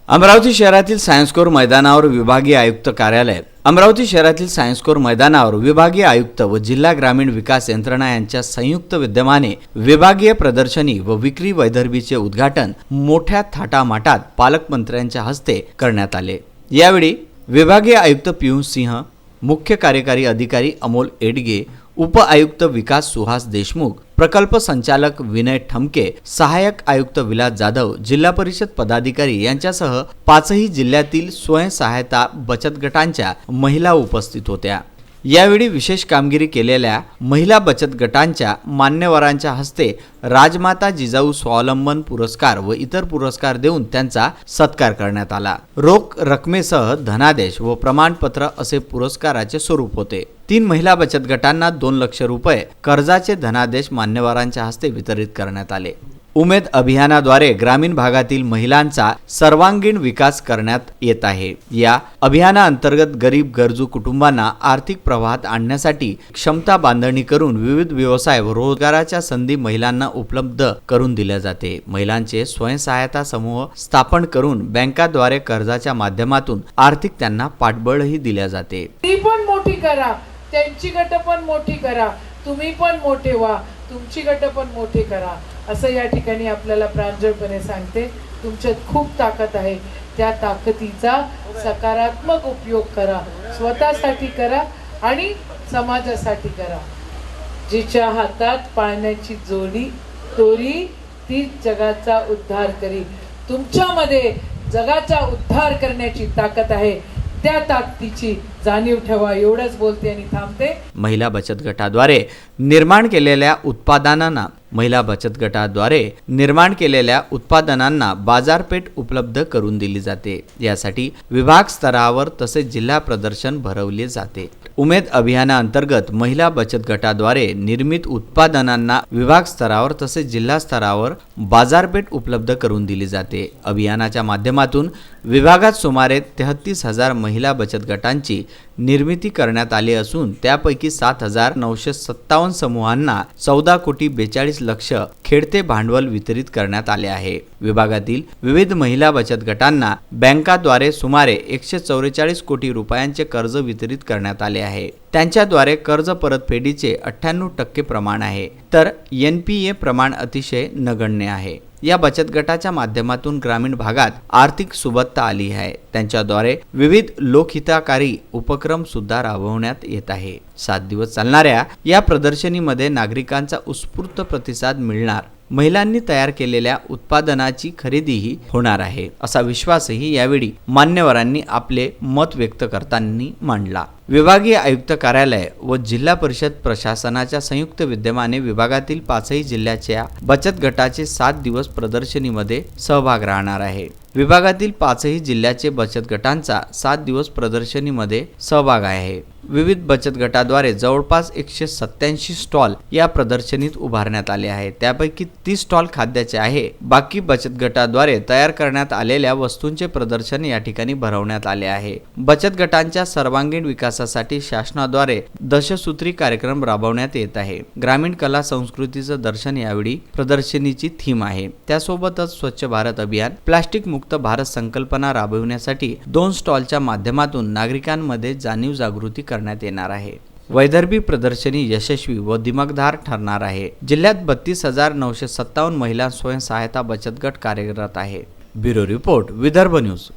अमरावती शहरातील science core मैदानावर विभागीय आयुक्त कार्यालय। अमरावती शहरातील सायन्स कोर मैदानावर विभागीय आयुक्त व जिल्हा ग्रामीण विकास यंत्रणा यांच्या संयुक्त विद्यमाने विभागीय प्रदर्शनी व विक्री वैदर्भीचे उद्घाटन मोठ्या थाटामाटात पालकमंत्र्यांच्या हस्ते करण्यात आले। यावेळी विभागीय आयुक्त पियुष सिंह, मुख्य कार्यकारी अधिकारी अमोल एडगे, उप आयुक्त विकास सुहास देशमुख, प्रकल्प संचालक विनय ठमके, सहाय्यक आयुक्त विलास जाधव, जिल्हा परिषद पदाधिकारी यांच्यासह पाचही जिल्ह्यातील स्वयंसहायता बचत गटांच्या महिला उपस्थित होत्या। यावेळी विशेष कामगिरी केलेल्या महिला बचत गटांच्या मान्यवरांच्या हस्ते राजमाता जिजाऊ स्वावलंबन पुरस्कार व इतर पुरस्कार देऊन त्यांचा सत्कार करण्यात आला। रोख रकमेसह धनादेश व प्रमाणपत्र असे पुरस्काराचे स्वरूप होते। 3 महिला बचत गटांना 2 लाख रुपये कर्जाचे धनादेश मान्यवरांच्या हस्ते वितरित करण्यात आले। उमेद अभियानाद्वारे ग्रामीण भागातील महिलांचा सर्वांगीण विकास करण्यात येत आहे। या अभियानाअंतर्गत गरीब गरजू कुटुंबांना आर्थिक प्रवाहात आणण्यासाठी क्षमता बांधणी करून विविध व्यवसाय व रोजगाराच्या संधी महिलांना उपलब्ध करून दिल्या जाते। महिलांचे स्वयंसहायता समूह स्थापन करून बँकाद्वारे कर्जाच्या माध्यमातून आर्थिक त्यांना पाठबळही दिल्या जाते। ती पण मोठी करा, त्यांची गट पण मोठी करा, तुम्ही पण मोठे व्हा, तुमची गट पण मोठी करा असं या ठिकाणी आपल्याला प्रांजळपणे सांगते। तुमच्यात खूप ताकद आहे, त्या ताकदीचा सकारात्मक उपयोग करा, स्वतःसाठी करा आणि समाजासाठी करा। जिच्या हातात पाळण्याची जोडी तोरी ती जगाचा उद्धार करी। तुमच्यामध्ये जगाचा उद्धार करण्याची ताकद आहे, त्या ताकदीची जाणीव ठेवा। एवढंच बोलते आणि थांबते। महिला बचत गटाद्वारे निर्माण केलेल्या उत्पादनांना बाजारपेठ उपलब्ध करून दिली जाते। यासाठी विभाग स्तरावर तसेच जिल्हा प्रदर्शन भरवले जाते। उमेद अभियानाअंतर्गत महिला बचत गटाद्वारे निर्मित उत्पादनांना विभाग स्तरावर तसेच जिल्हा स्तरावर बाजारपेठ उपलब्ध करून दिली जाते। अभियानाच्या माध्यमातून विभागात सुमारे 33,000 महिला बचत गटांची निर्मिती करण्यात आली असून त्यापैकी 7,957 समूहांना 14,42,00,000 खेळते भांडवल वितरित करण्यात आले आहे। विभागातील विविध महिला बचत गटांना बँकाद्वारे सुमारे 144 कोटी रुपयांचे कर्ज वितरित करण्यात आले आहे। त्यांच्याद्वारे कर्ज परतफेडीचे 98% प्रमाण आहे, तर NPA प्रमाण अतिशय नगण्य आहे। या बचत गटाच्या माध्यमातून ग्रामीण भागात आर्थिक सुबत्ता आली आहे। त्यांच्याद्वारे विविध लोकहितकारी उपक्रम सुद्धा राबवण्यात येत आहे। 7 दिवस चालणाऱ्या या प्रदर्शनीमध्ये नागरिकांचा उत्स्फूर्त प्रतिसाद मिळणार, महिलांनी तयार केलेल्या उत्पादनाची खरेदीही होणार आहे असा विश्वासही यावेळी मान्यवरांनी आपले मत व्यक्त करताना मांडला। विभागीय आयुक्त कार्यालय व जिल्हा परिषद प्रशासनाच्या संयुक्त विद्यमाने विभागातील 5ही जिल्ह्याच्या बचत गटाचे 7 दिवस प्रदर्शनीमध्ये सहभाग राहणार आहे। विभागातील 5ही जिल्ह्याचे बचत गटांचा 7 दिवस प्रदर्शनीमध्ये सहभाग आहे। विविध बचत गटाद्वारे जवळपास 187 स्टॉल या प्रदर्शनीत उभारण्यात आले आहेत। त्यापैकी 30 स्टॉल खाद्याचे आहे। बाकी बचत गटाद्वारे तयार करण्यात आलेल्या वस्तूंचे प्रदर्शन या ठिकाणी भरवण्यात आले आहे। बचत गटांच्या सर्वांगीण विकासासाठी शासनाद्वारे दशसूत्री कार्यक्रम राबवण्यात येत आहे। ग्रामीण कला संस्कृतीचं दर्शन यावेळी प्रदर्शनीची थीम आहे। त्यासोबतच स्वच्छ भारत अभियान, प्लास्टिक मुक्त भारत संकल्पना राबविण्यासाठी 2 स्टॉलच्या माध्यमातून नागरिकांमध्ये जाणीव जागृती करण्यात येणार आहे। वैदर्भी प्रदर्शनी यशस्वी व दिमागदार ठरणार आहे। जिल्ह्यात 32,957 महिला स्वयंसहायता बचत गट कार्यरत आहे। Bureau report, Vidarbha news.